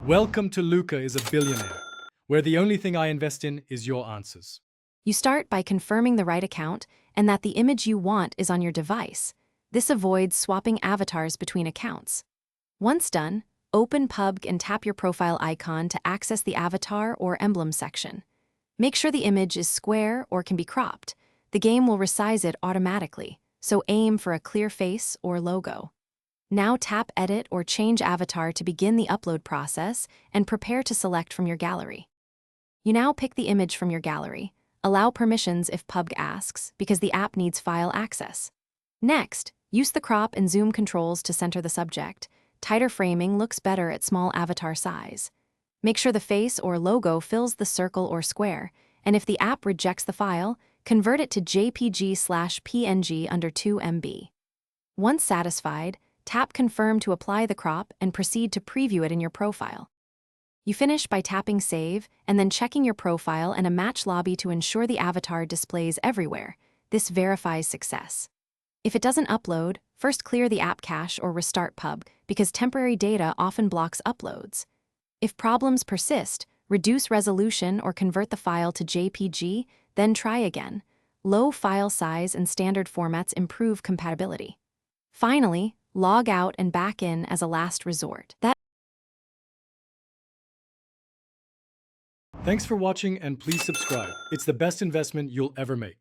Welcome to Luca is a billionaire, where the only thing I invest in is your answers. You start by confirming the right account and that the image you want is on your device. This avoids swapping avatars between accounts. Once done, open Pubg and tap your profile icon to access the avatar or emblem section. Make sure the image is square or can be cropped. The game will resize it automatically, so aim for a clear face or logo. Now tap Edit or Change Avatar to begin the upload process and prepare to select from your gallery. You now pick the image from your gallery. Allow permissions if Pubg asks, because the app needs file access. Next, use the crop and zoom controls to center the subject. Tighter framing looks better at small avatar size. Make sure the face or logo fills the circle or square, and if the app rejects the file, convert it to JPG/PNG under 2 MB. Once satisfied, tap Confirm to apply the crop and proceed to preview it in your profile. You finish by tapping Save and then checking your profile and a match lobby to ensure the avatar displays everywhere. This verifies success. If it doesn't upload, first clear the app cache or restart Pubg, because temporary data often blocks uploads. If problems persist, reduce resolution or convert the file to JPG, then try again. Low file size and standard formats improve compatibility. Finally, log out and back in as a last resort. Thanks for watching and please subscribe. It's the best investment you'll ever make.